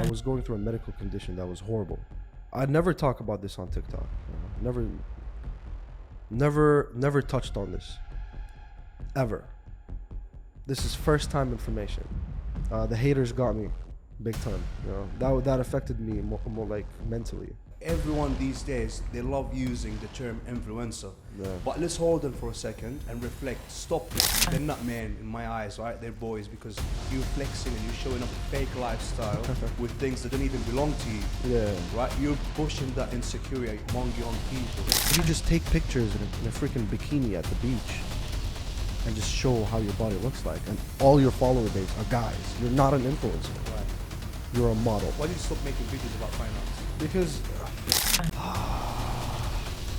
I was going through a medical condition that was horrible. I'd never talk about this on TikTok. Never touched on this. Ever. This is first time information. The haters got me big time. That affected me more like mentally. Everyone these days, they love using the term influencer. Yeah. But let's hold them for a second and reflect. Stop it. They're not men in my eyes, right? They're boys, because you're flexing and you're showing up a fake lifestyle with things that don't even belong to you. Yeah. Right? You're pushing that insecurity among young people. You just take pictures in a freaking bikini at the beach and just show how your body looks like, and all your follower base are guys. You're not an influencer. Right. You're a model. Why did you stop making videos about finance? Because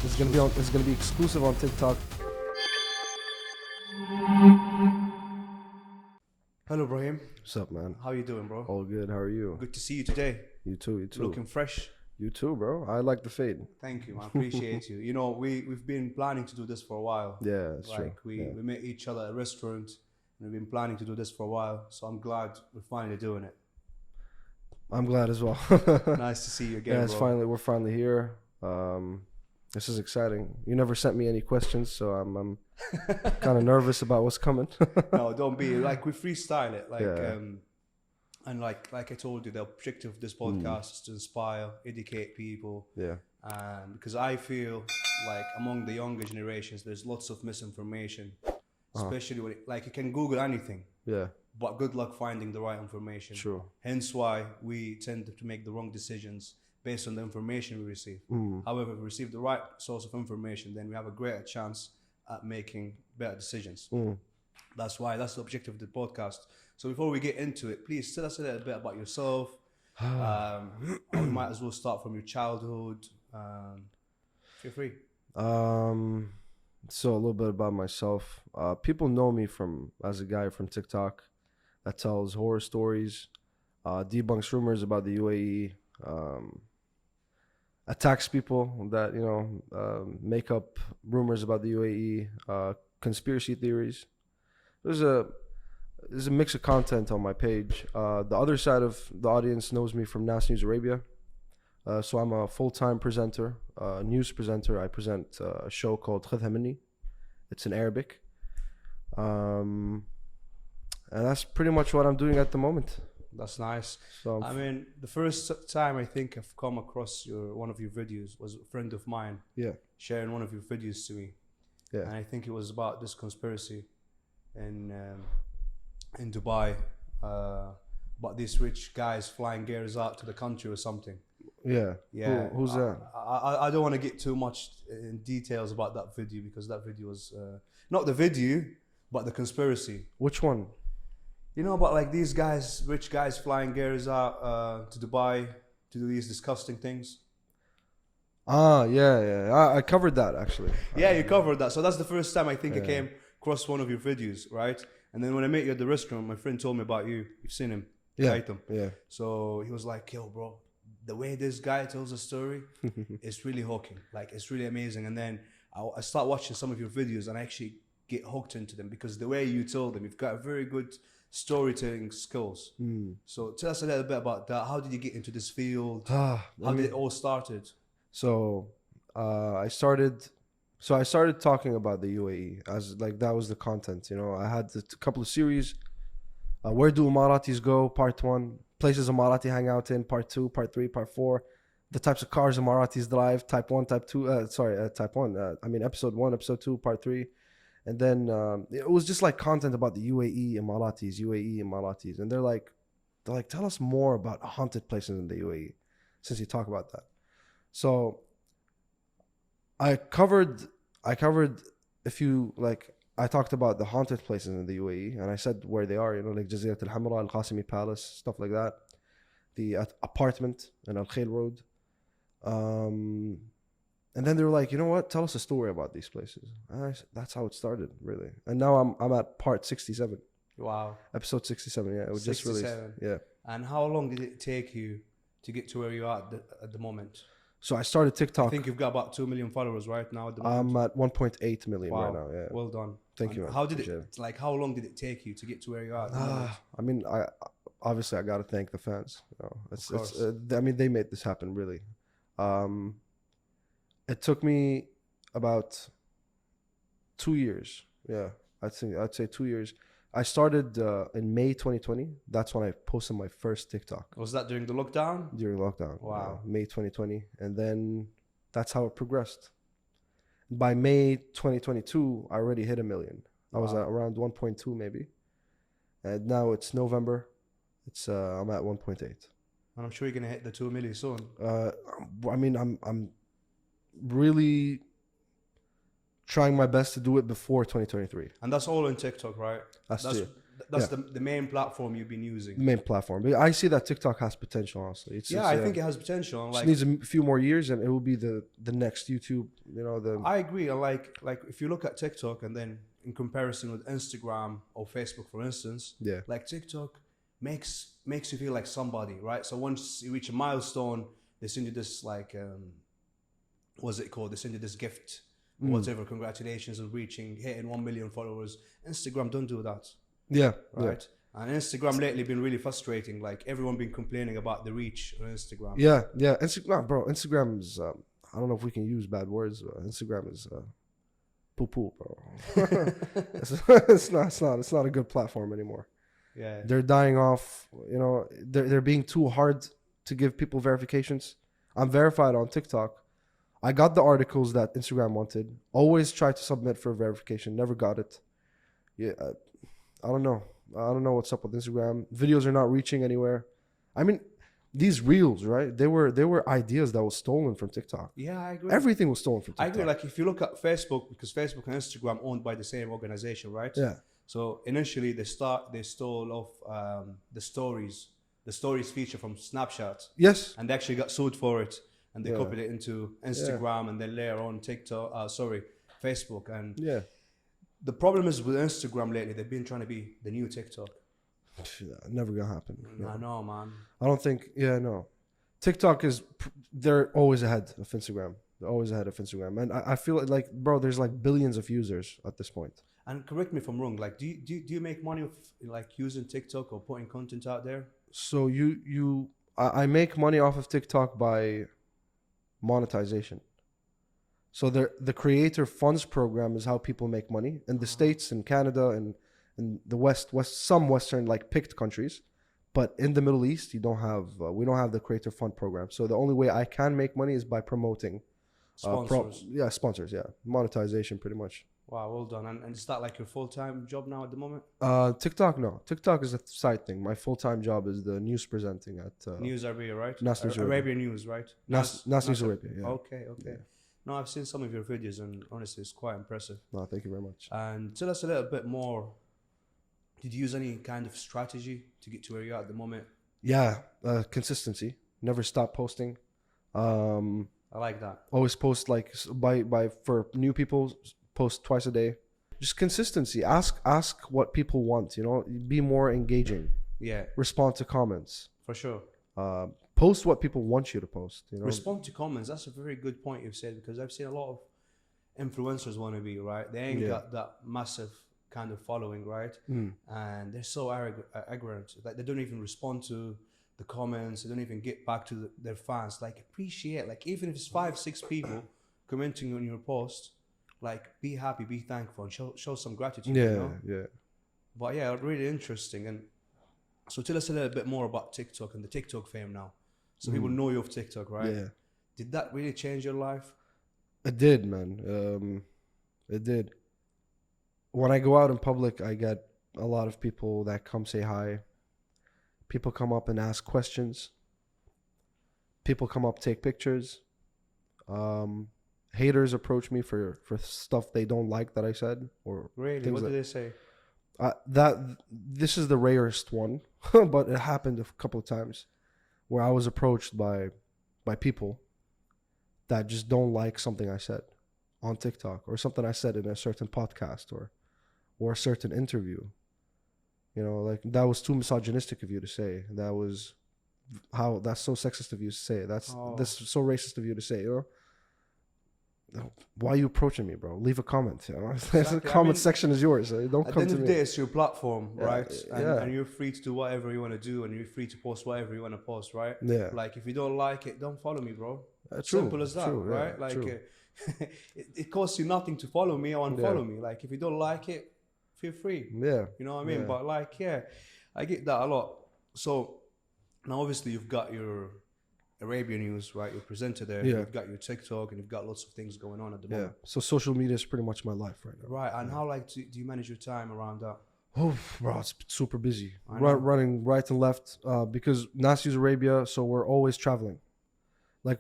it's gonna be exclusive on TikTok. Hello, Brahim. What's up, man? How you doing, bro? All good. How are you? Good to see you today. You too. Looking fresh. You too, bro. I like the fade. Thank you, man. Appreciate you. You know, we've been planning to do this for a while. Yeah, that's true. Like we met each other at a restaurant, and we've been planning to do this for a while. So I'm glad we're finally doing it. I'm glad as well. Nice to see you again, yeah, bro. we're finally here. This is exciting. You never sent me any questions, so I'm kind of nervous about what's coming. No, don't be. Like, we freestyle it. Like, Yeah. And like I told you, the objective of this podcast is to inspire, educate people. Yeah. Because I feel like among the younger generations, there's lots of misinformation, especially when you can Google anything. Yeah. But good luck finding the right information. True. Hence why we tend to make the wrong decisions based on the information we receive. However, if we receive the right source of information, then we have a greater chance at making better decisions. That's the objective of the podcast. So before we get into it, please tell us a little bit about yourself. We might as well start from your childhood. Feel free. So a little bit about myself. People know me as a guy from TikTok that tells horror stories, debunks rumors about the UAE, attacks people that make up rumors about the UAE, conspiracy theories. There's a mix of content on my page. The other side of the audience knows me from Nas News Arabia. So I'm a full-time presenter, news presenter. I present a show called خذها مني. It's in Arabic. And that's pretty much what I'm doing at the moment. That's nice. So I mean, the first time I think I've come across one of your videos was a friend of mine. Yeah. Sharing one of your videos to me. Yeah. And I think it was about this conspiracy in Dubai, about these rich guys flying gears out to the country or something. Yeah. Yeah. Who's that? I don't want to get too much in details about that video, because that video was not the video, but the conspiracy. Which one? You know about like these guys, rich guys flying gears out to Dubai to do these disgusting things? Yeah. I covered that actually. Yeah, you covered that. So that's the first time I think I came across one of your videos, right? And then when I met you at the restaurant, my friend told me about you. You've seen him. Yeah. Yeah. So he was like, yo, bro, the way this guy tells a story, it's really hooking. Like, it's really amazing. And then I start watching some of your videos and I actually get hooked into them, because the way you tell them, you've got very good storytelling skills. So tell us a little bit about that. How did you get into this field? How did it all started? So I started talking about the UAE as like that was the content. I had a couple of series. Where do Emiratis go? Part 1. Places Emirati hang out in. Part 2, Part 3, Part 4. The types of cars Emiratis drive. Type 1, Type 2. Type 1. Episode 1, Episode 2, Part 3. And then it was just like content about the UAE Emiratis. And they're like, tell us more about haunted places in the UAE, since you talk about that. So I covered a few, like, I talked about the haunted places in the UAE, and I said where they are, like Jazirat al-Hamra, Al-Qasimi Palace, stuff like that. The apartment in Al-Khail Road. And then they were like, you know what? Tell us a story about these places. And that's how it started, really. And now I'm at part 67. Wow. Episode 67, yeah. It was just released. Yeah. And how long did it take you to get to where you are at the moment? So I started TikTok. I think you've got about 2 million followers right now at the moment. I'm at 1.8 million right now, yeah. Well done. Thank you, man. How long did it take you to get to where you are at the moment? I mean, obviously I got to thank the fans. You know, it's course. I mean, they made this happen, really. It took me about 2 years. Yeah, I'd say 2 years. I started in May 2020. That's when I posted my first TikTok. Was that during the lockdown? During lockdown. Wow. May 2020. And then that's how it progressed. By May 2022, I already hit 1 million. I was at around 1.2 maybe. And now it's November. I'm at 1.8. And I'm sure you're gonna hit the 2 million soon. I mean, I'm really trying my best to do it before 2023. And that's all on TikTok, right? That's the main platform you've been using. Main platform. But I see that TikTok has potential, honestly. I think it has potential. It needs a few more years and it will be the next YouTube, you know. I agree. And like if you look at TikTok and then in comparison with Instagram or Facebook, for instance, like TikTok makes you feel like somebody, right? So once you reach a milestone, they send you this like, what's it called? They send you this gift. Whatever, congratulations on hitting 1 million followers. Instagram don't do that. Yeah. Right. Yeah. And Instagram lately been really frustrating. Like everyone been complaining about the reach on Instagram. Yeah. Instagram, bro. Instagram is I don't know if we can use bad words. Instagram is poo poo, bro. it's not a good platform anymore. Yeah. They're dying off. You know, they're being too hard to give people verifications. I'm verified on TikTok. I got the articles that Instagram wanted. Always tried to submit for verification. Never got it. Yeah, I don't know. I don't know what's up with Instagram. Videos are not reaching anywhere. I mean, these reels, right? They were ideas that was stolen from TikTok. Yeah, I agree. Everything was stolen from TikTok. I agree. Like if you look at Facebook, because Facebook and Instagram owned by the same organization, right? Yeah. So initially they stole off the stories feature from Snapchat. Yes. And they actually got sued for it. And they copied it into Instagram and then later on Facebook. And the problem is with Instagram lately, they've been trying to be the new TikTok. Never gonna happen. No. I know, man. I don't think, no. TikTok they're always ahead of Instagram. They're always ahead of Instagram. And I feel like, bro, there's like billions of users at this point. And correct me if I'm wrong, like, do you make money with like using TikTok or putting content out there? So I make money off of TikTok by monetization. So the creator funds program is how people make money in the States, in Canada, and in the West, some Western like picked countries, but in the Middle East we don't have the creator fund program. So the only way I can make money is by promoting sponsors. Sponsors, monetization pretty much. Wow, well done. And is that like your full-time job now at the moment? TikTok, no. TikTok is a side thing. My full-time job is the news presenting at News Arabia, right? Arabia News, right? Nas News Arabia, yeah. Okay. Yeah. No, I've seen some of your videos and honestly it's quite impressive. No, thank you very much. And tell us a little bit more. Did you use any kind of strategy to get to where you're at the moment? Yeah, consistency. Never stop posting. I like that. Always post like for new people, post twice a day. Just consistency. Ask what people want, you know, be more engaging. Yeah. Respond to comments. For sure. Post what people want you to post, you know. Respond to comments. That's a very good point you've said, because I've seen a lot of influencers want to be, right? They ain't got that massive kind of following, right? And they're so arrogant. Like they don't even respond to the comments. They don't even get back to their fans. Like appreciate, like even if it's 5-6 people commenting on your post, like be happy, be thankful, and show some gratitude. Yeah, you know? yeah. But yeah, really interesting. And so tell us a little bit more about TikTok and the TikTok fame now. So people know you of TikTok, right? Yeah. Did that really change your life? It did, man. It did. When I go out in public, I get a lot of people that come say hi. People come up and ask questions. People come up, take pictures. Haters approach me for stuff they don't like that I said. Or really? What did they say? This is the rarest one, but it happened a couple of times where I was approached by people that just don't like something I said on TikTok or something I said in a certain podcast or a certain interview. You know, like that was too misogynistic of you to say. That's so sexist of you to say. That's so racist of you to say, you know? why are you approaching me, bro? Leave a comment. You know? Exactly. The comment section is yours. Don't At come the to end of me. the day, it's your platform, right? Yeah. And you're free to do whatever you want to do, and you're free to post whatever you want to post, right? Yeah. Like, if you don't like it, don't follow me, bro. True, Simple as that, right? Yeah, like, it costs you nothing to follow me or unfollow me. Like, if you don't like it, feel free. Yeah. You know what I mean? Yeah. But like, I get that a lot. So now obviously you've got your Arabian news, right? You're presenter there. Yeah. You've got your TikTok, and you've got lots of things going on at the moment. So social media is pretty much my life right now. Right. And how like do you manage your time around that? Oh, bro, it's super busy. I know. Running right and left because Nasi's Arabia, so we're always traveling. Like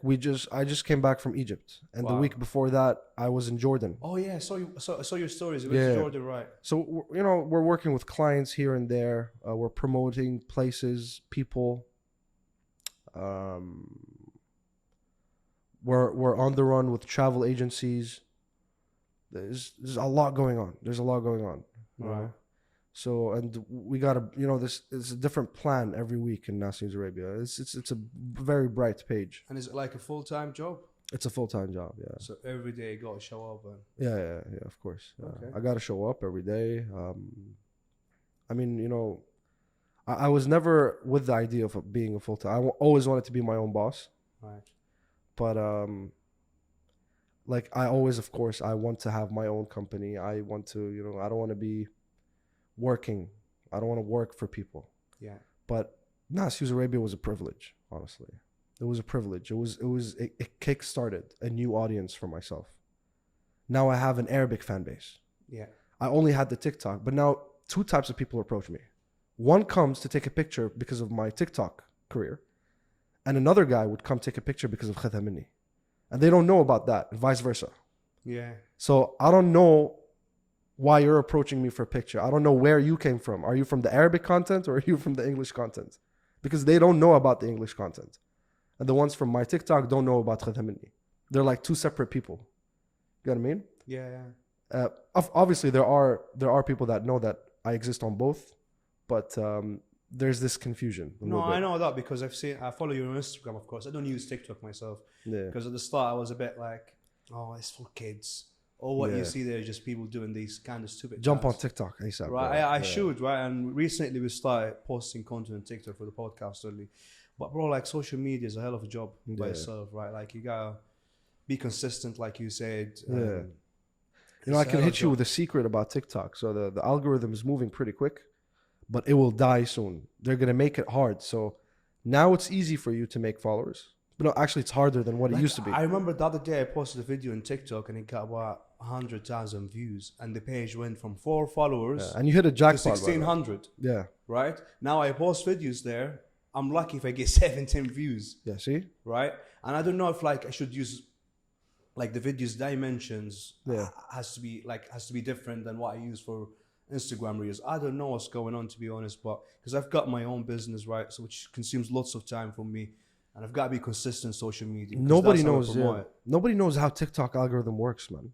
I just came back from Egypt, and the week before that I was in Jordan. Oh yeah, I saw your stories. You went to Jordan, right? So we're working with clients here and there. We're promoting places, people. We're on the run with travel agencies. There's a lot going on. There's a lot going on. Right. So, and we gotta, this is a different plan every week in Nassim's Arabia. It's a very bright page. And is it like a full-time job? It's a full-time job, yeah. So every day you gotta show up and Yeah, of course. Okay. I gotta show up every day. I mean, I was never with the idea of being a full-time. I always wanted to be my own boss. right. But like I always, of course, I want to have my own company. I want to, I don't want to be working. I don't want to work for people. Yeah. But Nassim's Arabia was a privilege, honestly. It was a privilege. It kick-started a new audience for myself. Now I have an Arabic fan base. Yeah. I only had the TikTok, but now 2 types of people approach me. One comes to take a picture because of my TikTok career, and another guy would come take a picture because of Khadha Minni. And they don't know about that, and vice versa. Yeah. So I don't know why you're approaching me for a picture. I don't know where you came from. Are you from the Arabic content or are you from the English content? Because they don't know about the English content. And the ones from my TikTok don't know about Khadha Minni. They're like 2 separate people. You know what I mean? Yeah. Obviously, there are people that know that I exist on both, but there's this confusion. No, I know that because I follow you on Instagram, of course. I don't use TikTok myself. Yeah. Because at the start I was a bit like, oh, it's for kids. Or what you see there is just people doing these kind of stupid Jump chats. on TikTok ASAP. Right, I should, right? And recently we started posting content on TikTok for the podcast only. But bro, like social media is a hell of a job by itself, right? Like you gotta be consistent, like you said. I can hit you with a secret about TikTok. So the algorithm is moving pretty quick, but it will die soon. They're gonna make it hard. So now it's easy for you to make followers. But no, actually it's harder than what it used to be. I remember the other day I posted a video on TikTok and it got about 100,000 views, and the page went from 4 followers and you hit a to jackpot. 1,600. Yeah. Right? Now I post videos there. I'm lucky if I get 17 views. Yeah, see? Right? And I don't know if like I should use like the videos dimensions has to be different than what I use for Instagram reels. I don't know what's going on, to be honest, but because I've got my own business, right? So which consumes lots of time from me. And I've got to be consistent social media. Nobody knows. Nobody knows how TikTok algorithm works, man.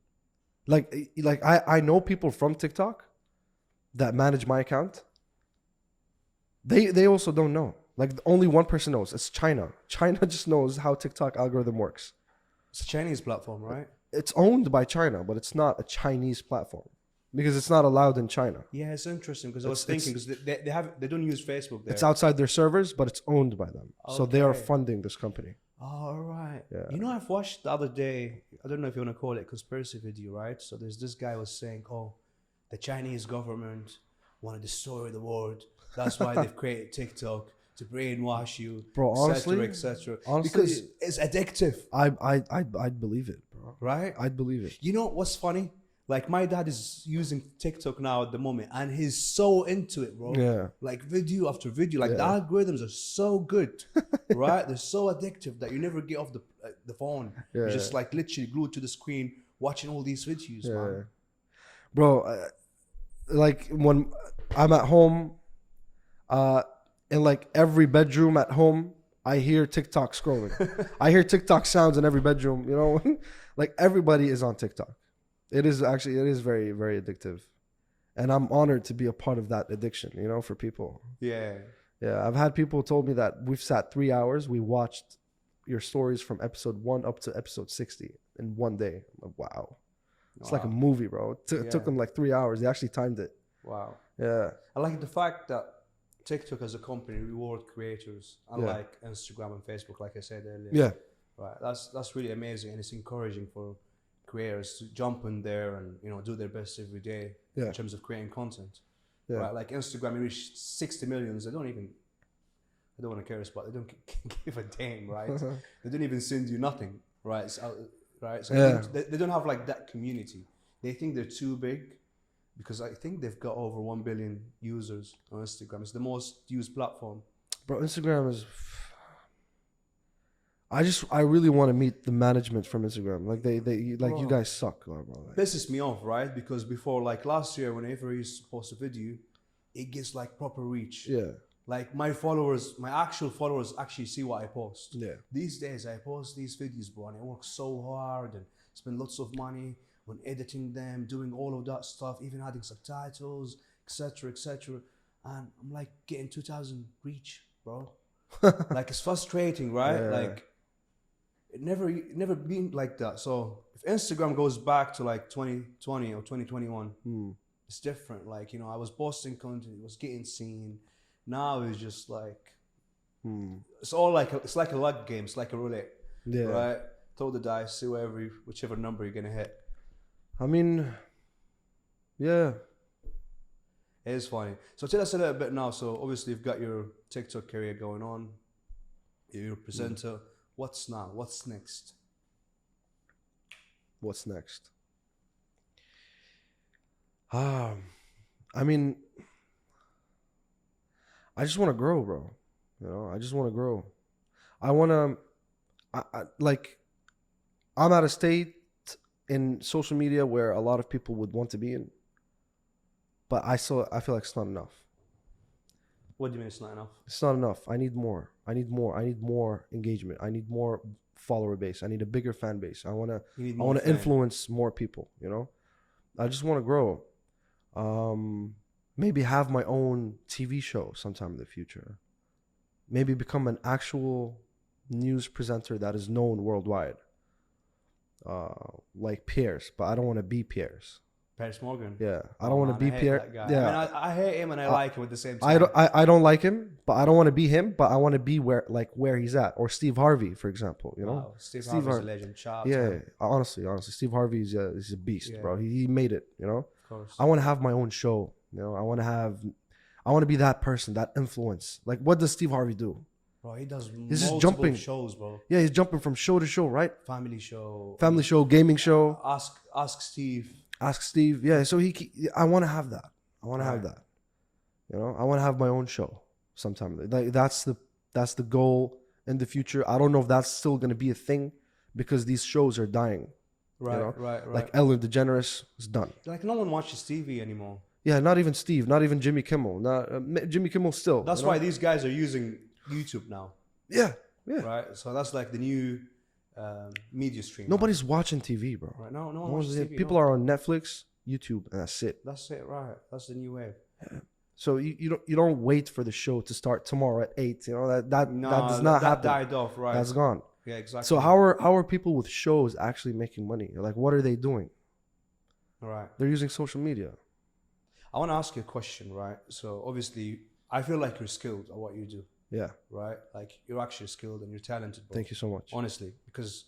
Like I know people from TikTok that manage my account. They also don't know. Like only one person knows. It's China. China just knows how TikTok algorithm works. It's a Chinese platform, right? It's owned by China, but it's not a Chinese platform because it's not allowed in China. Yeah, it's interesting because I was thinking because they don't use Facebook there. It's outside their servers, but it's owned by them. Okay. So they are funding this company. All right. Yeah. You know, I've watched the other day, I don't know if you want to call it conspiracy video, right? So there's this guy was saying, oh, the Chinese government want to destroy the world. That's why they've created TikTok to brainwash you, bro. Honestly, etc. Honestly, because it's addictive. I'd believe it, bro. Right? I'd believe it. You know what's funny? Like my dad is using TikTok now at the moment, and he's so into it, bro. Yeah. Like video after video. Like the algorithms are so good, right? They're so addictive that you never get off the phone. Yeah. You're just like literally glued to the screen watching all these videos, man. Bro, like when I'm at home, in like every bedroom at home, I hear TikTok scrolling. I hear TikTok sounds in every bedroom, you know? Like everybody is on TikTok. It is very, very addictive. And I'm honored to be a part of that addiction, you know, for people. Yeah. Yeah, I've had people told me that we've sat 3 hours, we watched, your stories from episode 1 up to episode 60 in one day. I'm like, wow. It's like a movie, bro. It took them like 3 hours. They actually timed it. Wow. Yeah. I like the fact that TikTok as a company reward creators, unlike Instagram and Facebook, like I said earlier. Yeah. Right. That's really amazing, and it's encouraging for creators to jump in there and, you know, do their best every day in terms of creating content. Yeah. Right. Like Instagram, you reach 60 millions. They don't want to care about. They don't give a damn, right? They don't even send you nothing, right? So they don't have like that community. They think they're too big, because I think they've got over 1 billion users on Instagram. It's the most used platform. Bro, Instagram is... I really want to meet the management from Instagram. Like bro, you guys suck, bro. Like, pisses me off, right? Because before, like last year, whenever you post a video, it gets like proper reach. Yeah. Like my actual followers actually see what I post. Yeah. These days I post these videos, bro, and I work so hard and spend lots of money on editing them, doing all of that stuff, even adding subtitles, etc., etc. And I'm like getting 2,000 reach, bro. Like it's frustrating, right? Yeah. Like it never been like that. So if Instagram goes back to like 2020 or 2021, it's different. Like, you know, I was posting content, it was getting seen. Now it's just like it's all like it's like a luck game. It's like a roulette, right? Throw the dice, see whichever number you're gonna hit. I mean, yeah, it is funny. So tell us a little bit now. So obviously you've got your TikTok career going on. You're a presenter. What's now? What's next? What's next? I mean, I just want to grow, bro. You know, I just want to grow. I want to, like, I'm at a state in social media where a lot of people would want to be in, but I feel like it's not enough. What do you mean it's not enough? It's not enough. I need more. I need more engagement. I need more follower base. I need a bigger fan base. I want to influence more people, you know? I just want to grow. Maybe have my own TV show sometime in the future. Maybe become an actual news presenter that is known worldwide. Like Piers, but I don't want to be Piers. Piers Morgan. Yeah, I don't want to be Piers. Yeah, I mean, I hate him and I like him at the same time. I don't like him, but I don't want to be him. But I want to be where he's at, or Steve Harvey, for example. You know, wow. Steve Harvey's a legend. Yeah, honestly, Steve Harvey is a beast, bro. He made it. You know, of course. I want to have my own show. You know, I want to be that person, that influence. Like, what does Steve Harvey do? Bro, he does he's multiple just jumping shows, bro. Yeah, he's jumping from show to show, right? Family show, gaming show. Ask Steve. Ask Steve. Yeah, so I want to have that. I want to have that. You know, I want to have my own show sometime. Like that's the goal in the future. I don't know if that's still going to be a thing because these shows are dying. Right, you know? right. Like Ellen DeGeneres is done. Like no one watches TV anymore. Yeah, not even Steve, not even Jimmy Kimmel. Jimmy Kimmel still. That's why these guys are using YouTube now. Yeah. Right. So that's like the new media stream. Nobody's watching TV, bro. Right. No one watches TV. People are on Netflix, YouTube, and that's it. That's it. Right. That's the new wave. Yeah. So you don't wait for the show to start tomorrow at 8. You know that does not happen. That died off. Right. That's gone. Yeah, exactly. So how are people with shows actually making money? Like, what are they doing? Right. They're using social media. I want to ask you a question, right? So obviously, I feel like you're skilled at what you do. Yeah. Right? Like you're actually skilled and you're talented. Bro. Thank you so much. Honestly, because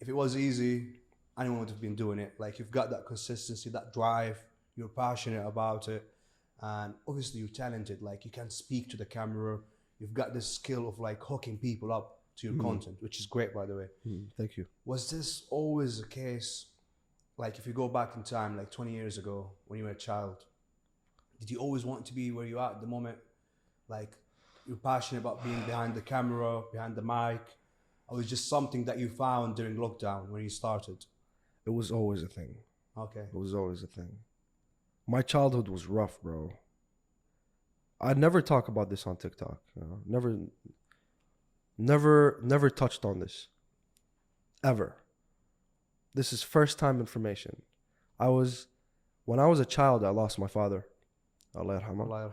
if it was easy, anyone would have been doing it. Like you've got that consistency, that drive, you're passionate about it. And obviously you're talented. Like you can speak to the camera. You've got this skill of like hooking people up to your content, which is great, by the way. Thank you. Was this always the case? Like if you go back in time, like 20 years ago when you were a child, did you always want to be where you are at the moment? Like you're passionate about being behind the camera, behind the mic? Or was it just something that you found during lockdown when you started? It was always a thing. Okay. It was always a thing. My childhood was rough, bro. I'd never talk about this on TikTok. You know? Never touched on this. Ever. This is first time information. When I was a child, I lost my father. Allah yarhamah. Allah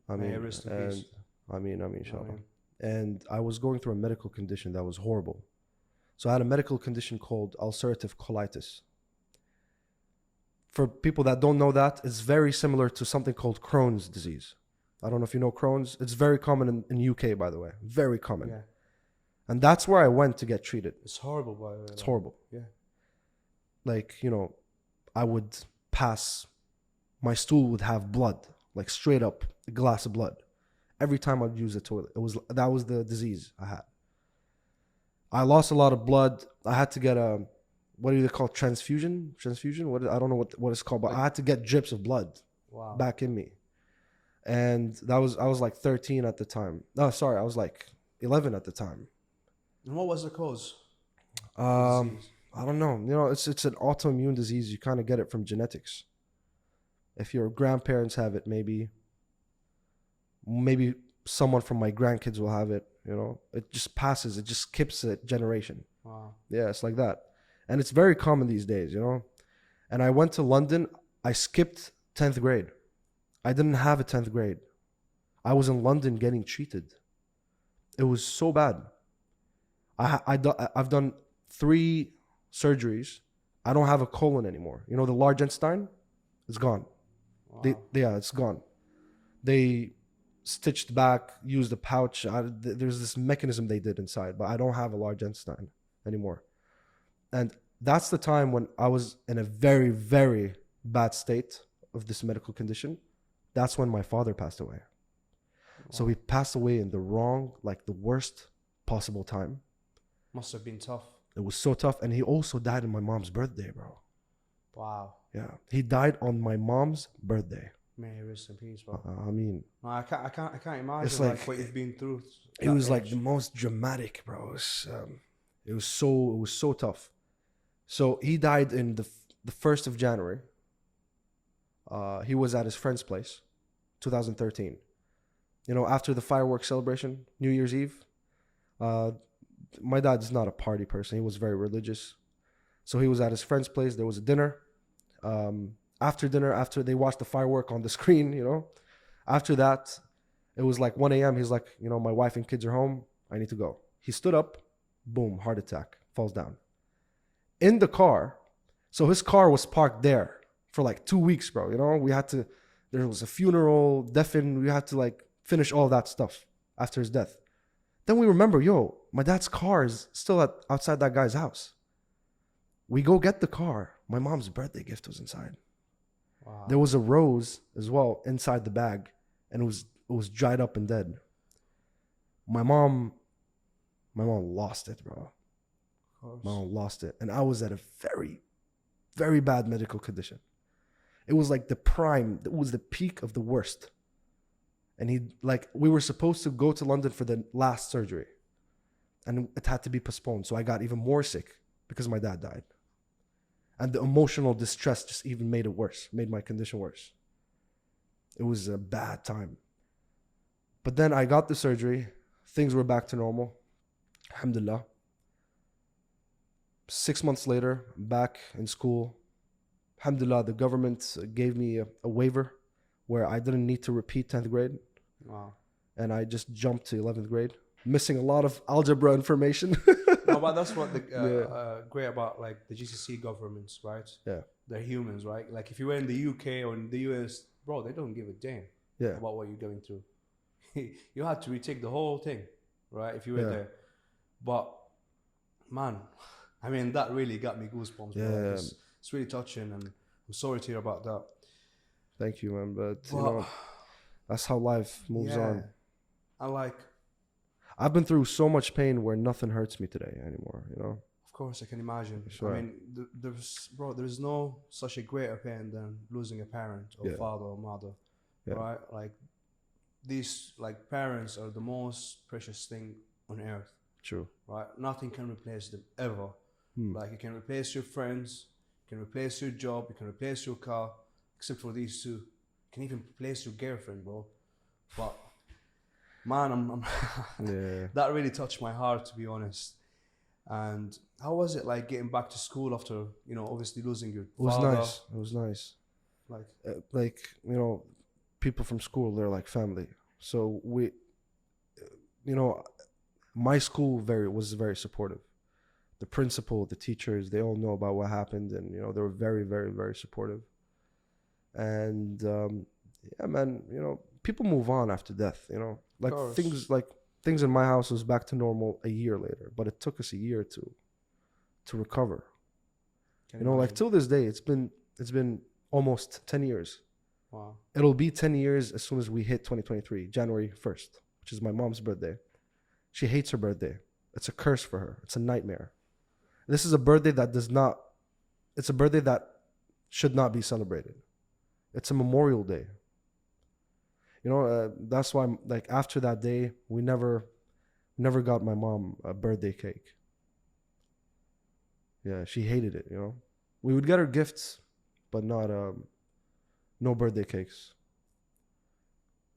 yarhamah. Inshallah. And I was going through a medical condition that was horrible. So I had a medical condition called ulcerative colitis. For people that don't know that, it's very similar to something called Crohn's disease. I don't know if you know Crohn's. It's very common in UK, by the way. Very common. Yeah. And that's where I went to get treated. It's horrible, by the way. It's horrible. Yeah. Like, you know, I would pass, my stool would have blood, like straight up a glass of blood. Every time I'd use the toilet. That was the disease I had. I lost a lot of blood. I had to get a, what do they call it? Transfusion? I don't know what it's called, but I had to get drips of blood back in me. And I was like 13 at the time. No, sorry, I was like 11 at the time. And what was the cause? I don't know. You know, it's an autoimmune disease. You kind of get it from genetics. If your grandparents have it, maybe someone from my grandkids will have it. You know, it just passes. It just skips a generation. Wow. Yeah, it's like that. And it's very common these days, you know. And I went to London. I skipped 10th grade. I didn't have a 10th grade. I was in London getting treated. It was so bad. I've done 3 surgeries. I don't have a colon anymore. You know, the large intestine, it's gone. Wow. It's gone. They stitched back, used a pouch. There's this mechanism they did inside, but I don't have a large intestine anymore. And that's the time when I was in a very, very bad state of this medical condition. That's when my father passed away. Wow. So he passed away in the worst possible time. Must have been tough. It was so tough. And he also died on my mom's birthday, bro. Wow. Yeah. He died on my mom's birthday. May he rest in peace, bro. I mean, no, I can't imagine it's like what you've been through. It was like the most dramatic, bro. It was so tough. So he died in the 1st of January. He was at his friend's place, 2013. You know, after the fireworks celebration, New Year's Eve. My dad's not a party person. He was very religious. So he was at his friend's place. There was a dinner. After dinner, after they watched the firework on the screen, you know, after that, it was like 1 a.m. He's like, you know, my wife and kids are home. I need to go. He stood up, boom, heart attack, falls down. In the car, so his car was parked there for like 2 weeks, bro. You know, there was a funeral, deafen. We had to like finish all that stuff after his death. Then we remember, my dad's car is still outside that guy's house. We go get the car. My mom's birthday gift was inside. Wow. There was a rose as well inside the bag, and it was dried up and dead. My mom lost it, bro. My mom lost it, and I was at a very, very bad medical condition. It was like the prime. It was the peak of the worst. And we were supposed to go to London for the last surgery, and it had to be postponed. So I got even more sick because my dad died. And the emotional distress just even made my condition worse. It was a bad time. But then I got the surgery. Things were back to normal. Alhamdulillah. 6 months later, back in school. Alhamdulillah, the government gave me a waiver where I didn't need to repeat 10th grade. Wow. And I just jumped to 11th grade, missing a lot of algebra information. No, but that's what great about like the GCC governments, right? Yeah. They're humans, right? Like if you were in the UK or in the US, bro, they don't give a damn about what you're going through. You had to retake the whole thing, right? If you were there. But man, I mean, that really got me goosebumps. Yeah. Bro. It's really touching, and I'm sorry to hear about that. Thank you, man. But you know, that's how life moves on. I've been through so much pain where nothing hurts me today anymore, you know? Of course, I can imagine. Sure. I mean, there's no such a greater pain than losing a parent or father or mother, right? Like, these, like, parents are the most precious thing on earth. True. Right? Nothing can replace them, ever. Like, you can replace your friends, you can replace your job, you can replace your car, except for these two. You can even replace your girlfriend, bro. But man, that really touched my heart, to be honest. And how was it like getting back to school after, you know, obviously losing your father? It was nice. Like, you know, people from school, they're like family. So my school was very supportive. the principal, the teachers, they all know about what happened, and you know, they were very, very, very supportive. And yeah, man, you know, people move on after death. You know, like things in my house was back to normal a year later, but it took us a year to recover. You know, like till this day, it's been almost 10 years. Wow. It'll be 10 years as soon as we hit 2023, January 1st, which is my mom's birthday. She hates her birthday. It's a curse for her. It's a nightmare. This is a birthday it's a birthday that should not be celebrated. It's a Memorial Day. You know, that's why, like, after that day, we never got my mom a birthday cake. Yeah, she hated it, you know. We would get her gifts, but not no birthday cakes.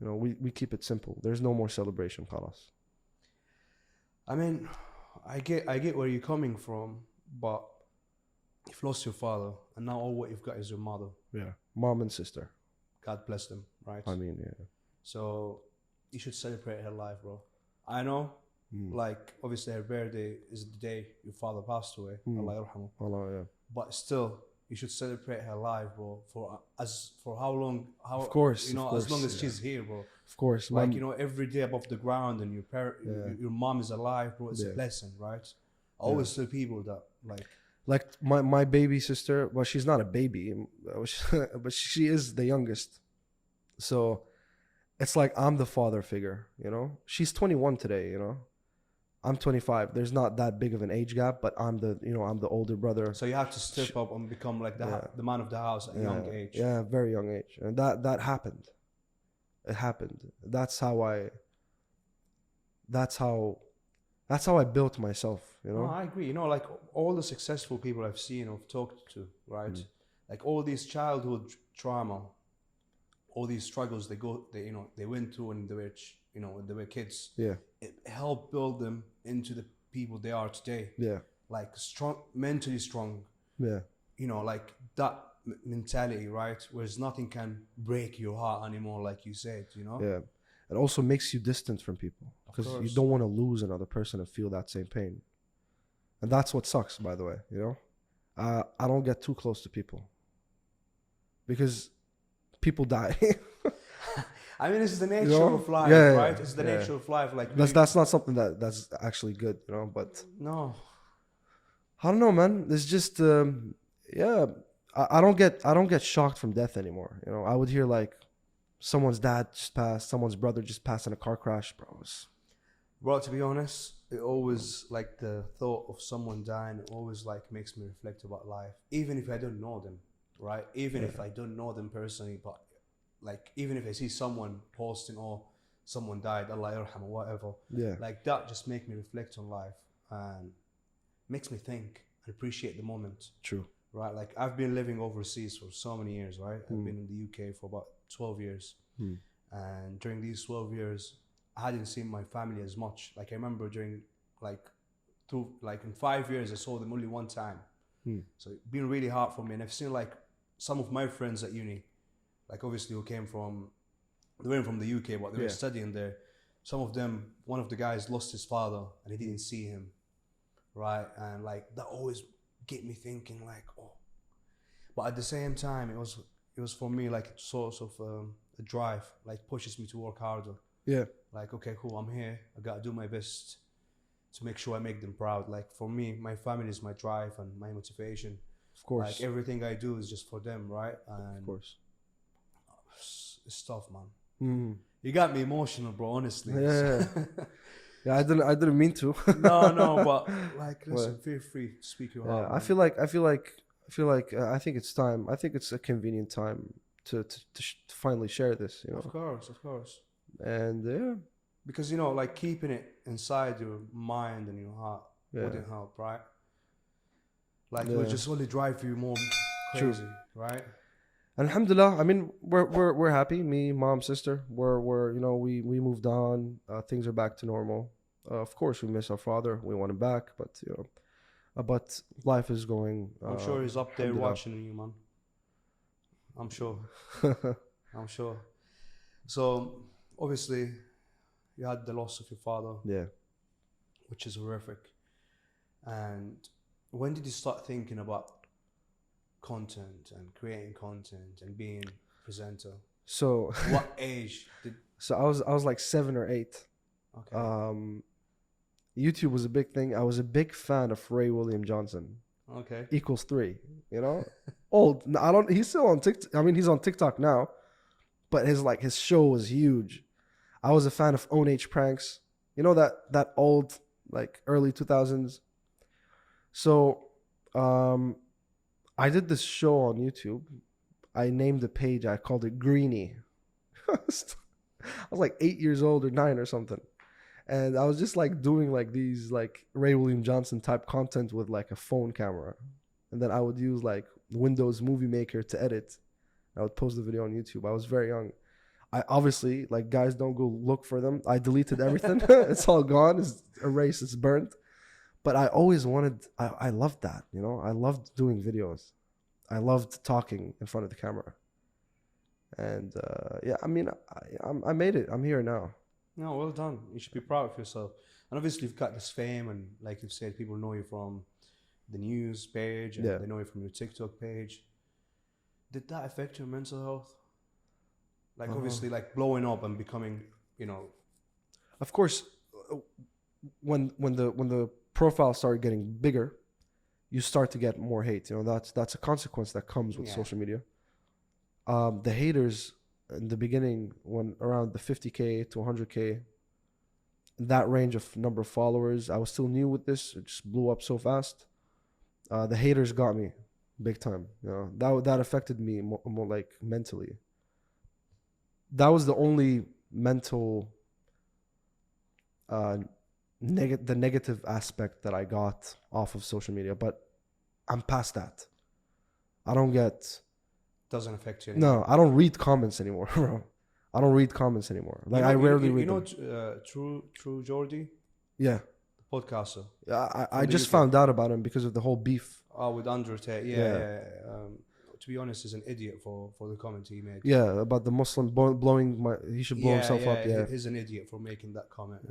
You know, we keep it simple. There's no more celebration, khalas. I mean, I get where you're coming from, but you've lost your father, and now all what you've got is your mother. Yeah, mom and sister. God bless them, right? I mean, yeah. So you should celebrate her life, bro. I know, like, obviously her birthday is the day your father passed away. Allah yarhamu. Allah, yeah. But still, you should celebrate her life, bro. For how long? How, of course, you know, of course, as long as she's here, bro. Of course, like, you know, every day above the ground, and your mom is alive, bro. It's a blessing, right? I always tell people that, like my baby sister. Well, she's not a baby, but she is the youngest. So it's like I'm the father figure, you know. She's 21 today, you know. I'm 25. There's not that big of an age gap, but I'm the older brother. So you have to step up and become like the man of the house at a young age. Yeah, very young age, and that happened. It happened. That's how I built myself, you know. No, I agree. You know, like all the successful people I've seen or talked to, right? Like all these childhood trauma, all these struggles they went through when they were kids. Yeah. It helped build them into the people they are today. Yeah. Like mentally strong. Yeah. You know, like that mentality, right? Whereas nothing can break your heart anymore, like you said, you know? Yeah. It also makes you distant from people because you don't want to lose another person and feel that same pain. And that's what sucks, by the way, you know? I don't get too close to people because people die. I mean, it's the nature of life, right? It's the nature of life. Like that's not something that's actually good, you know, but no. I don't know, man. It's just I don't get shocked from death anymore. You know, I would hear like someone's dad just passed, someone's brother just passed in a car crash, bro. Bro, to be honest, it always, like, the thought of someone dying always like makes me reflect about life, even if I don't know them, right? Even if I don't know them personally, but like even if I see someone posting, oh, someone died, Allah yarham, or whatever, like that just make me reflect on life and makes me think and appreciate the moment. True. Right, like I've been living overseas for so many years, right? I've been in the UK for about 12 years. And during these 12 years, I hadn't seen my family as much. Like I remember during in 5 years, I saw them only one time. So it's been really hard for me. And I've seen like some of my friends at uni, like obviously who they weren't from the UK, but they were studying there. Some of them, one of the guys lost his father and he didn't see him, right? And like that always get me thinking like, oh. But at the same time, it was for me like a source of a drive, like pushes me to work harder. Yeah. Like, okay, cool, I'm here. I gotta do my best to make sure I make them proud. Like for me, my family is my drive and my motivation. Of course. Like everything I do is just for them, right? And of course. It's tough, man. You got me emotional, bro, honestly. Yeah. Yeah, I didn't mean to. no, but like, listen, feel free to speak your heart. I think it's time. I think it's a convenient time to finally share this. You know. Of course. And because you know, like keeping it inside your mind and your heart wouldn't help, right? Like it would just only drive you more crazy, right? Alhamdulillah, I mean, we're happy. Me, mom, sister, we're you know, we moved on. Things are back to normal. Of course, we miss our father. We want him back, but you know, but life is going. I'm sure he's up there watching you, man. I'm sure. I'm sure. So obviously, you had the loss of your father. Yeah. Which is horrific, and when did you start thinking about content and creating content and being presenter? So What age did? so I was like 7 or 8. Okay. YouTube was a big thing. I was a big fan of Ray William Johnson. Okay. Equals 3, you know? Old. No, I don't. He's still on TikTok. I mean, he's on TikTok now, but his show was huge. I was a fan of Own H Pranks. You know that old, like, early 2000s. So I did this show on YouTube. I named the page. I called it Greenie. I was like 8 years old or 9 or something. And I was just like doing like these like Ray William Johnson type content with like a phone camera. And then I would use like Windows Movie Maker to edit. I would post the video on YouTube. I was very young. I obviously, like, guys, don't go look for them. I deleted everything. It's all gone. It's erased. It's burnt. But I always wanted, I loved that, you know? I loved doing videos. I loved talking in front of the camera. And yeah, I mean, I made it. I'm here now. No, well done. You should be proud of yourself. And obviously you've got this fame, and like you've said, people know you from the news page, and they know you from your TikTok page. Did that affect your mental health? Like obviously like blowing up and becoming, you know. Of course, when the profile started getting bigger, you start to get more hate. You know, that's a consequence that comes with social media. The haters in the beginning, when around the 50K to 100K, that range of number of followers, I was still new with this. It just blew up so fast. The haters got me big time. You know, that affected me more like mentally. That was the only mental, the negative aspect that I got off of social media. But I'm past that. I don't get. Doesn't affect you anymore. No, I don't read comments anymore, bro. I don't read comments anymore. Like, I rarely read them. You know, True Geordie? Yeah. The podcaster. Yeah, I just found out about him because of the whole beef. Oh, with Andrew Tate. Yeah. To be honest, he's an idiot for the comment he made. Yeah, about the Muslim blowing he should blow himself up. Yeah, he's an idiot for making that comment.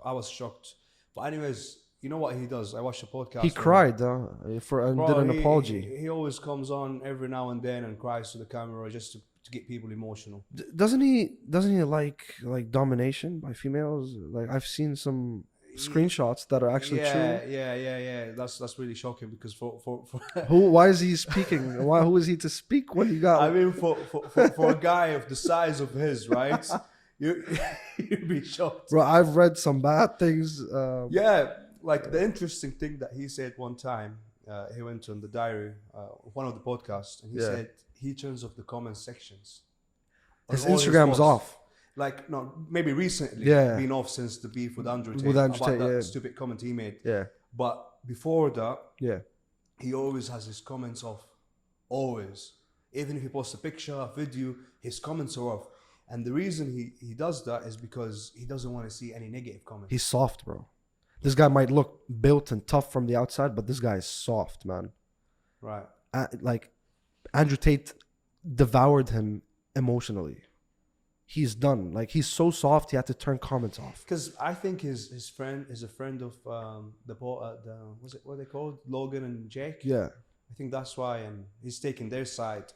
I was shocked. But anyways, you know what he does? I watched a podcast. He cried and did an apology. He always comes on every now and then and cries to the camera just to get people emotional. Doesn't he like domination by females? Like, I've seen some screenshots that are actually true. Yeah. That's really shocking because for why is he speaking? Who is he to speak when he got? I mean, for a guy of the size of his, right? You'd be shocked. Bro, I've read some bad things. Like the interesting thing that he said one time, he went on the diary, one of the podcasts, and he said he turns off the comment sections. His Instagram's off. Like, no, maybe recently, been off since the beef with Andrew Tate, that stupid comment he made. Yeah. But before that, he always has his comments off. Always. Even if he posts a picture, a video, his comments are off. And the reason he does that is because he doesn't want to see any negative comments. He's soft, bro. This guy might look built and tough from the outside, but this guy is soft, man. Right. Like, Andrew Tate devoured him emotionally. He's done. Like, he's so soft, he had to turn comments off. Because I think his friend is a friend of what's it, what are they called? Logan and Jake? Yeah. I think that's why, and he's taking their side.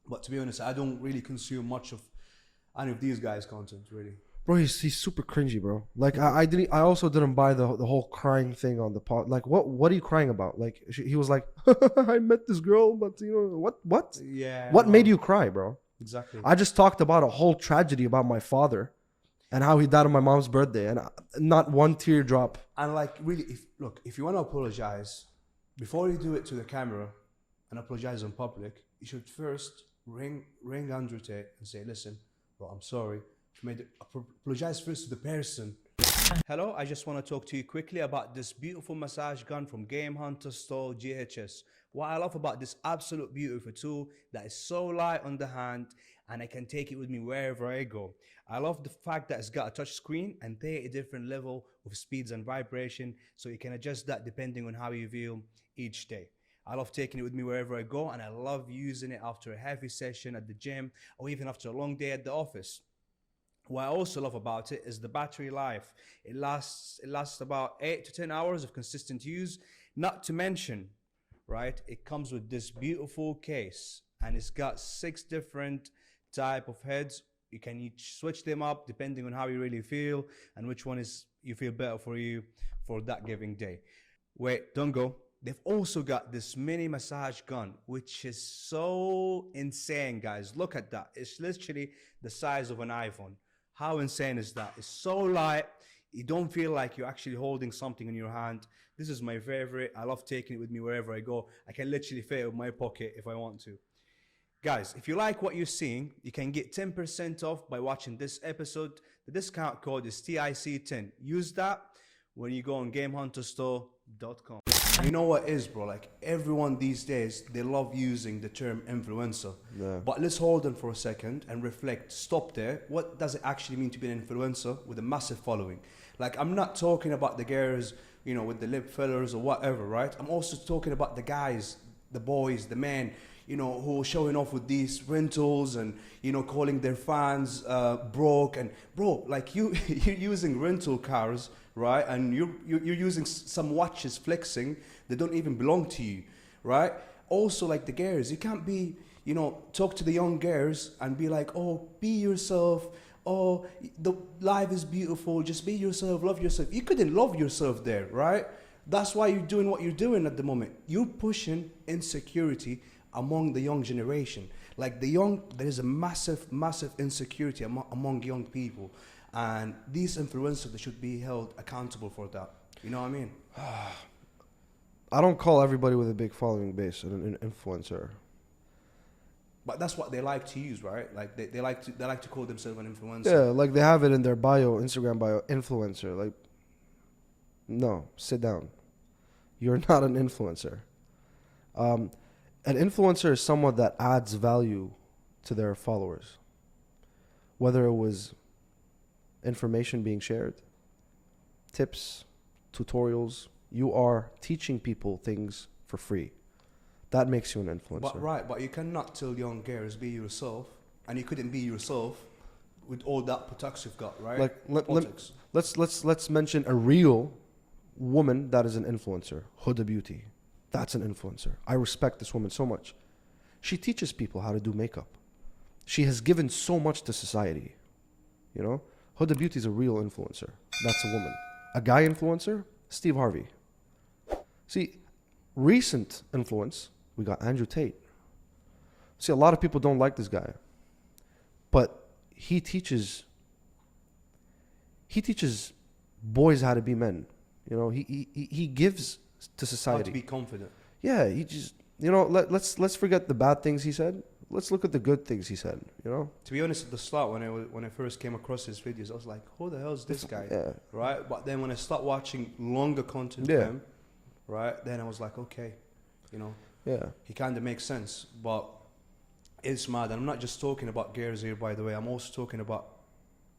But to be honest, I don't really consume much of any of these guys' content, really. Bro, he's super cringy, bro. Like, I also didn't buy the whole crying thing on the pod. Like, what are you crying about? Like, he was like, I met this girl, but you know what? Yeah. What made you cry, bro? Exactly. I just talked about a whole tragedy about my father and how he died on my mom's birthday, and not one teardrop. And like, really, if you want to apologize, before you do it to the camera and apologize in public, you should first ring Andrew Tate and say, listen, bro, I'm sorry. Apologize first to the person. Hello, I just want to talk to you quickly about this beautiful massage gun from Game Hunter Store GHS. What I love about this absolute beautiful tool that is so light on the hand and I can take it with me wherever I go. I love the fact that it's got a touch screen and 30 different level of speeds and vibration, so you can adjust that depending on how you feel each day. I love taking it with me wherever I go, and I love using it after a heavy session at the gym or even after a long day at the office. What I also love about it is the battery life. It lasts about 8 to 10 hours of consistent use. Not to mention, right, it comes with this beautiful case, and it's got 6 different type of heads. You can each switch them up depending on how you really feel and which one is you feel better for you for that giving day. Wait, don't go. They've also got this mini massage gun, which is so insane, guys. Look at that. It's literally the size of an iPhone. How insane is that? It's so light. You don't feel like you're actually holding something in your hand. This is my favorite. I love taking it with me wherever I go. I can literally fit it in my pocket if I want to. Guys, if you like what you're seeing, you can get 10% off by watching this episode. The discount code is TIC10. Use that when you go on GameHunterStore.com. You know what is, bro? Like, everyone these days, they love using the term influencer. Yeah. But let's hold on for a second and reflect. Stop there. What does it actually mean to be an influencer with a massive following? Like, I'm not talking about the girls, you know, with the lip fillers or whatever, right? I'm also talking about the guys, the boys, the men, you know, who are showing off with these rentals and, you know, calling their fans broke. And, bro, like, you're using rental cars, right? And you're using some watches flexing that don't even belong to you, right? Also, like the girls, you can't be, you know, talk to the young girls and be like, oh, be yourself. Oh, the life is beautiful. Just be yourself, love yourself. You couldn't love yourself there, right? That's why you're doing what you're doing at the moment. You're pushing insecurity among the young generation. Like there is a massive, massive insecurity among young people. And these influencers, they should be held accountable for that. You know what I mean? I don't call everybody with a big following base an influencer. But that's what they like to use, right? Like they like to call themselves an influencer. Yeah, like they have it in their bio, Instagram bio, influencer. Like, no, sit down. You're not an influencer. An influencer is someone that adds value to their followers. Whether it was information being shared, tips, tutorials, you are teaching people things for free. That makes you an influencer. But you cannot tell young girls be yourself, and you couldn't be yourself with all that products you've got, right? Like let's mention a real woman that is an influencer, Huda Beauty. That's an influencer. I respect this woman so much. She teaches people how to do makeup. She has given so much to society. You know, Huda Beauty is a real influencer. That's a woman. A guy influencer, Steve Harvey. See, recent influence, we got Andrew Tate. See, a lot of people don't like this guy, but he teaches boys how to be men. You know, he gives to society. How to be confident. Yeah, he just, you know, let's forget the bad things he said. Let's look at the good things he said, you know? To be honest, at the start, when I first came across his videos, I was like, who the hell is this guy? Yeah. Right? But then when I start watching longer content from him, right, then I was like, okay, you know, he kind of makes sense. But it's mad. And I'm not just talking about girls here, by the way. I'm also talking about,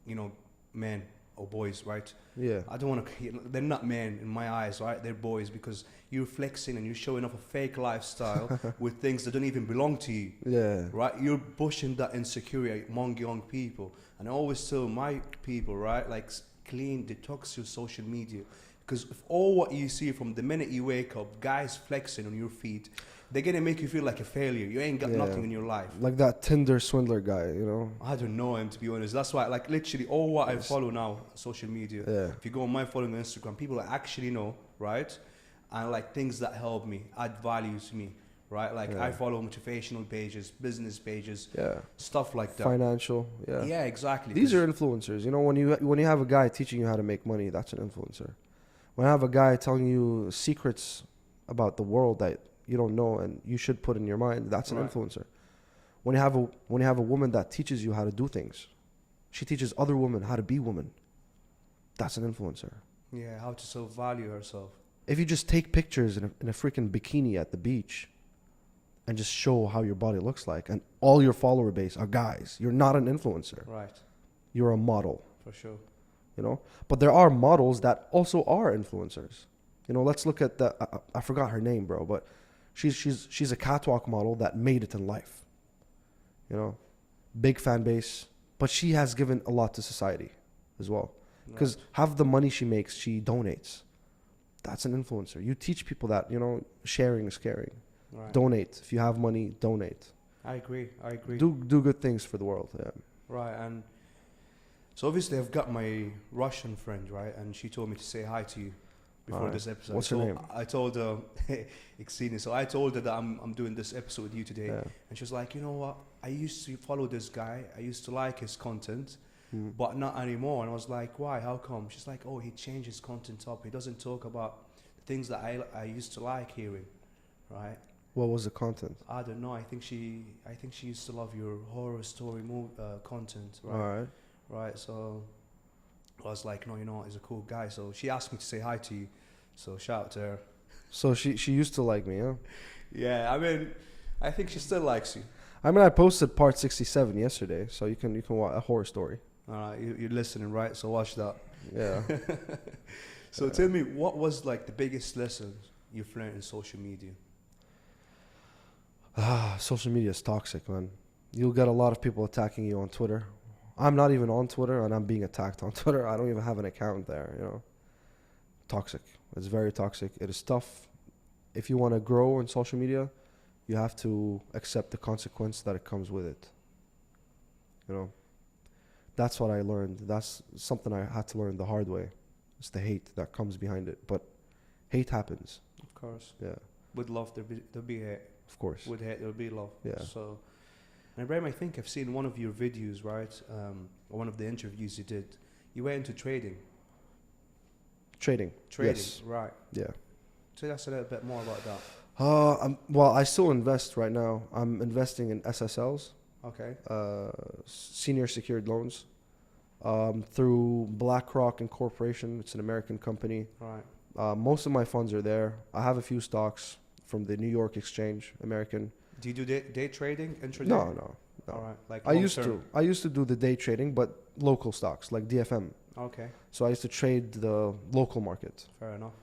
you know, men or boys, right? Yeah. I don't want to, they're not men in my eyes, right? They're boys, because you're flexing and you're showing off a fake lifestyle with things that don't even belong to you. Yeah. Right? You're pushing that insecurity among young people. And I always tell my people, right, like, clean, detox your social media. Because if all what you see from the minute you wake up, guys flexing on your feed, they're going to make you feel like a failure. You ain't got nothing in your life. Like that Tinder swindler guy, you know? I don't know him, to be honest. That's why, like, literally all what I follow now on social media, if you go on my following on Instagram, people I actually know, right? And, like, things that help me, add value to me, right? Like, I follow motivational pages, business pages, stuff like that. Financial, Yeah, exactly. These are influencers. You know, when you have a guy teaching you how to make money, that's an influencer. When I have a guy telling you secrets about the world that you don't know and you should put in your mind, that's an influencer. When you have a woman that teaches you how to do things, she teaches other women how to be women, that's an influencer. Yeah, how to self-value herself. If you just take pictures in a freaking bikini at the beach and just show how your body looks like, and all your follower base are guys, you're not an influencer. Right. You're a model. For sure. You know, but there are models that also are influencers. You know, let's look at I forgot her name, bro, but she's a catwalk model that made it in life. You know, big fan base, but she has given a lot to society as well. Because half the money she makes, she donates. That's an influencer. You teach people that, you know, sharing is caring. Right. Donate. If you have money, donate. I agree. Do good things for the world. Yeah. Right. And so obviously I've got my Russian friend, right? And she told me to say hi to you before this episode. What's her name? I told her, so I told her that I'm doing this episode with you today. Yeah. And she was like, you know what? I used to follow this guy. I used to like his content. But not anymore. And I was like, why? How come? She's like, oh, he changed his content up. He doesn't talk about the things that I used to like hearing, right? What was the content? I don't know. I think she used to love your horror story content, right? All right. Right. So I was like, no, you know what? He's a cool guy. So she asked me to say hi to you. So shout out to her. So she used to like me, huh? Yeah. I mean, I think she still likes you. I mean, I posted part 67 yesterday, so you can watch a horror story. All right, you're listening, right? So watch that. Yeah. So tell me, what was like the biggest lesson you've learned in social media? Social media is toxic, man. You'll get a lot of people attacking you on Twitter. I'm not even on Twitter, and I'm being attacked on Twitter. I don't even have an account there, you know. Toxic. It's very toxic. It is tough. If you want to grow in social media, you have to accept the consequence that it comes with it. You know. That's what I learned. That's something I had to learn the hard way. It's the hate that comes behind it. But hate happens. Of course. Yeah. With love, there'll be hate. Of course. With hate, there'll be love. Yeah. So, and Ibrahim, I think I've seen one of your videos, right? Or one of the interviews you did. You went into trading. Trading. Yes. Right. Yeah. Tell us a little bit more about that. Well, I still invest right now. I'm investing in SSLs. Okay. Senior secured loans through BlackRock Incorporation. It's an American company. Right. Most of my funds are there. I have a few stocks from the New York Exchange, American. Do you do day trading, intraday? No. All right. Like I used to do the day trading, but local stocks like DFM. Okay. So I used to trade the local market. Fair enough.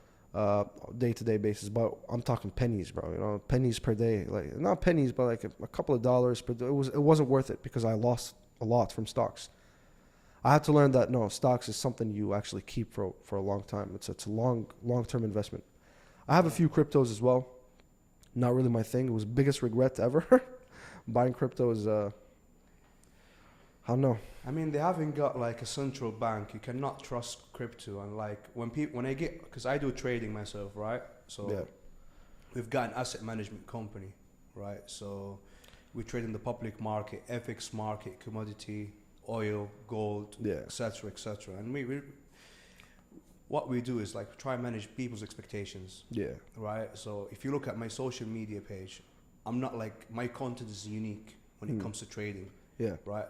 Day-to-day basis, but I'm talking pennies, bro. You know, pennies per day. Like not pennies, but like a couple of dollars per day. It wasn't worth it because I lost a lot from stocks. I had to learn that no, stocks is something you actually keep for a long time. It's a long-term investment. I have a few cryptos as well. Not really my thing. It was biggest regret ever. Buying crypto is I don't know. I mean, they haven't got like a central bank. You cannot trust crypto. And like when I get, because I do trading myself, right? So yeah. We've got an asset management company, right? So we trade in the public market, FX market, commodity, oil, gold, etc., etc. And what we do is like try and manage people's expectations. Yeah. Right. So if you look at my social media page, I'm not like, my content is unique when it comes to trading. Yeah. Right.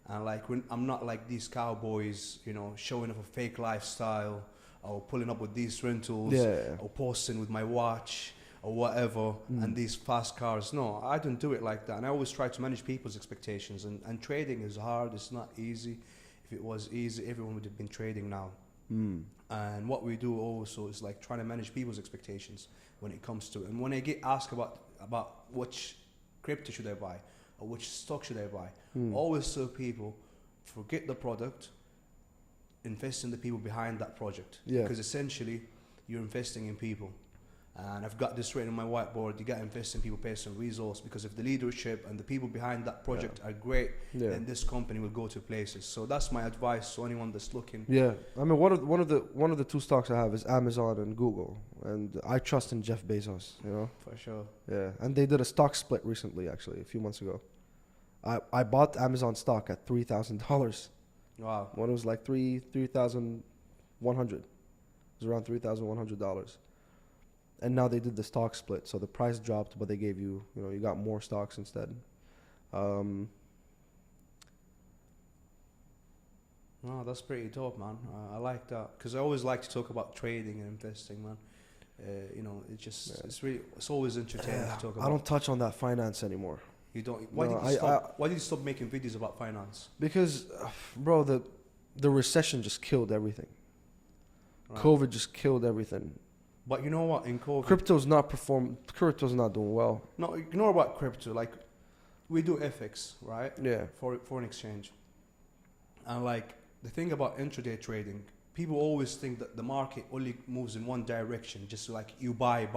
And like I'm not like these cowboys, you know, showing off a fake lifestyle or pulling up with these rentals or posting with my watch or whatever and these fast cars. No, I don't do it like that. And I always try to manage people's expectations. And trading is hard. It's not easy. If it was easy, everyone would have been trading now. And what we do also is like trying to manage people's expectations when it comes to it. And when I get asked about which crypto should I buy or which stock should I buy, always tell people, forget the product, invest in the people behind that project. Because essentially you're investing in people. And I've got this written on my whiteboard, you got to invest in people based on resource, because if the leadership and the people behind that project are great, then this company will go to places. So that's my advice to anyone that's looking. Yeah, I mean, one of the two stocks I have is Amazon and Google, and I trust in Jeff Bezos, you know. For sure. Yeah, and they did a stock split recently, actually, a few months ago. I bought Amazon stock at $3,000. Wow. When it was like $3,100. It was around $3,100. And now they did the stock split, so the price dropped, but they gave you, you know, you got more stocks instead. No, that's pretty dope, man. I like that, because I always like to talk about trading and investing, man. You know, it's just it's always entertaining to talk about. I don't touch on that finance anymore. You don't? Why did you stop making videos about finance? Because, bro, the recession just killed everything. Right. COVID just killed everything. But you know what? In COVID, crypto's not doing well. No, ignore about crypto. Like, we do FX, right? Yeah. Foreign exchange. And like the thing about intraday trading, people always think that the market only moves in one direction, just like you buy,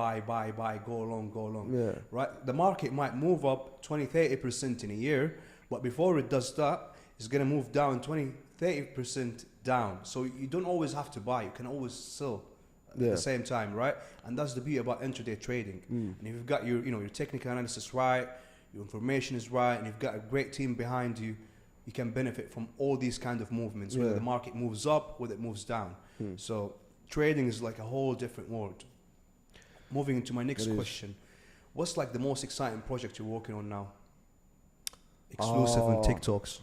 go along. Yeah. Right? The market might move up 20-30% in a year, but before it does that, it's going to move down 20-30% down. So you don't always have to buy, you can always sell at the same time, right? And that's the beauty about intraday trading. And if you've got your, your technical analysis right, your information is right, and you've got a great team behind you, you can benefit from all these kind of movements, whether the market moves up, whether it moves down. So trading is like a whole different world. Moving into my next question, what's like the most exciting project you're working on now? Exclusive on TIC TALKS.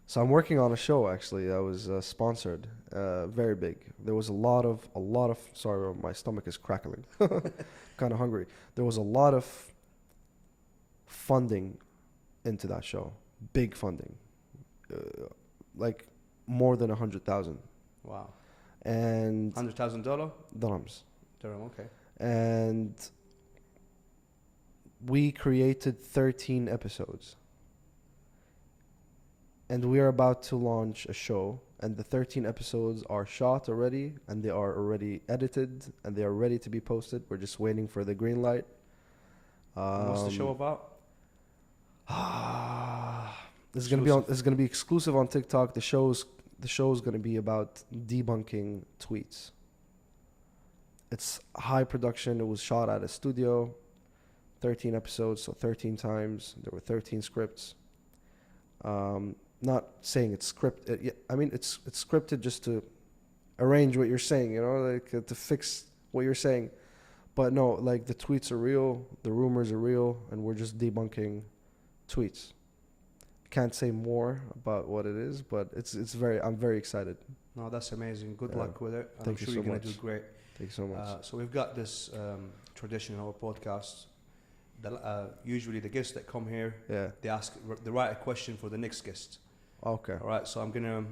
So I'm working on a show actually that was sponsored, very big. There was a lot of, sorry, my stomach is crackling. Kind of hungry. There was a lot of funding into that show. Big funding, like more than 100,000. Wow. And $100,000 dirhams. Dirham, okay. And we created 13 episodes. And we are about to launch a show, and the 13 episodes are shot already, and they are already edited, and they are ready to be posted. We're just waiting for the green light. What's the show about? It's gonna be exclusive on TikTok. The show's gonna be about debunking tweets. It's high production. It was shot at a studio. 13 episodes, so 13 times. There were 13 scripts. Not saying it's scripted. I mean, it's scripted just to arrange what you're saying, like to fix what you're saying. But no, like the tweets are real, the rumors are real, and we're just debunking tweets. Can't say more about what it is, but I'm very excited. No, that's amazing. Good luck with it. Thank you so much. I'm sure you're going to do great. Thank you so much. So we've got this tradition in our podcast. Usually the guests that come here, they write a question for the next guest. Okay. All right. So I'm going to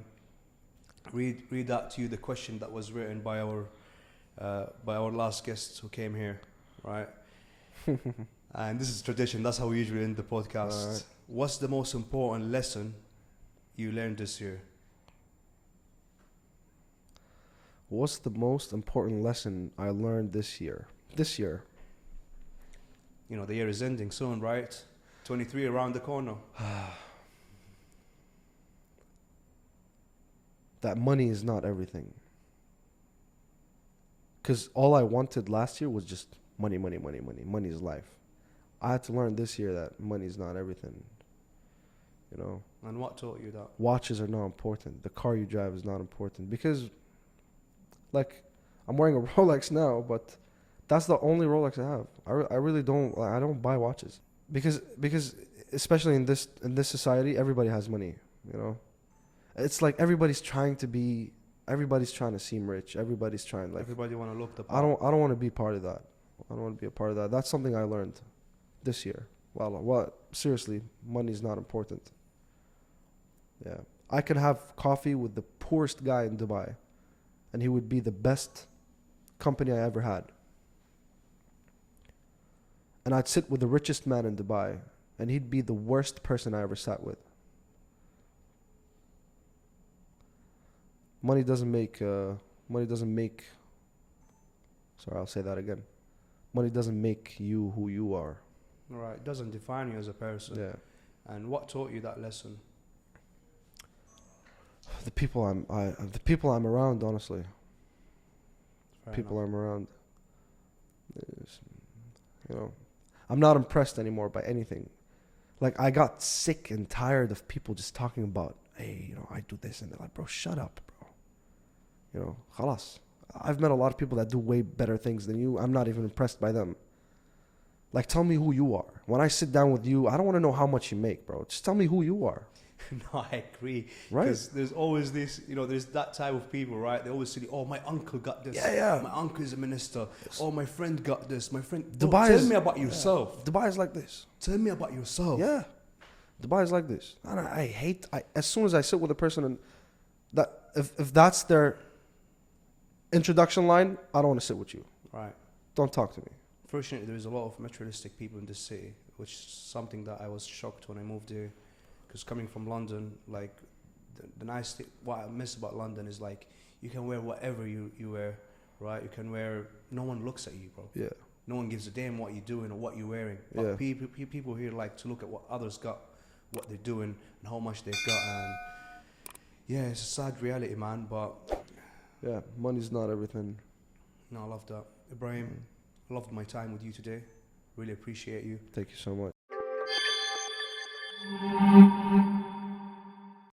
read out to you the question that was written by our last guest who came here. Right. And this is tradition. That's how we usually end the podcast. Right. What's the most important lesson you learned this year? What's the most important lesson I learned this year? This year. The year is ending soon, right? 23 around the corner. That money is not everything. Because all I wanted last year was just money. Money is life. I had to learn this year that money is not everything. And what taught you that? Watches are not important. The car you drive is not important. Because, like, I'm wearing a Rolex now, but that's the only Rolex I have. I really don't. I don't buy watches because especially in this society, everybody has money. It's like everybody's trying to seem rich. Everybody's trying. Like everybody want to look the part. I don't want to be part of that. I don't want to be a part of that. That's something I learned this year. Well, seriously, money's not important. Yeah, I could have coffee with the poorest guy in Dubai, and he would be the best company I ever had. And I'd sit with the richest man in Dubai, and he'd be the worst person I ever sat with. Money doesn't make. Sorry, I'll say that again. Money doesn't make you who you are. Right, it doesn't define you as a person. Yeah. And what taught you that lesson? The people I'm around, honestly. I'm around. I'm not impressed anymore by anything. Like, I got sick and tired of people just talking about, hey, I do this, and they're like, bro, shut up, bro. Khalas. I've met a lot of people that do way better things than you. I'm not even impressed by them. Like, tell me who you are. When I sit down with you, I don't want to know how much you make, bro. Just tell me who you are. No, I agree. Right? Because there's always this, there's that type of people, right? They always say, oh, my uncle got this. Yeah. My uncle is a minister. Oh, my friend got this. My friend. Dubai tell me about yourself. Dubai is like this. Tell me about yourself. Yeah. Dubai is like this. And as soon as I sit with a person and that, if that's their introduction line, I don't want to sit with you. Right. Don't talk to me. Fortunately, there's a lot of materialistic people in this city, which is something that I was shocked when I moved here. Because coming from London, like, the nice thing, what I miss about London is like you can wear whatever you wear, right? You can wear. No one looks at you, bro. Yeah. No one gives a damn what you're doing or what you're wearing. But people here like to look at what others got, what they're doing, and how much they've got. And yeah, it's a sad reality, man. But yeah, money's not everything. no, I love that, Ibrahim. I loved my time with you today. Really appreciate you. Thank you so much.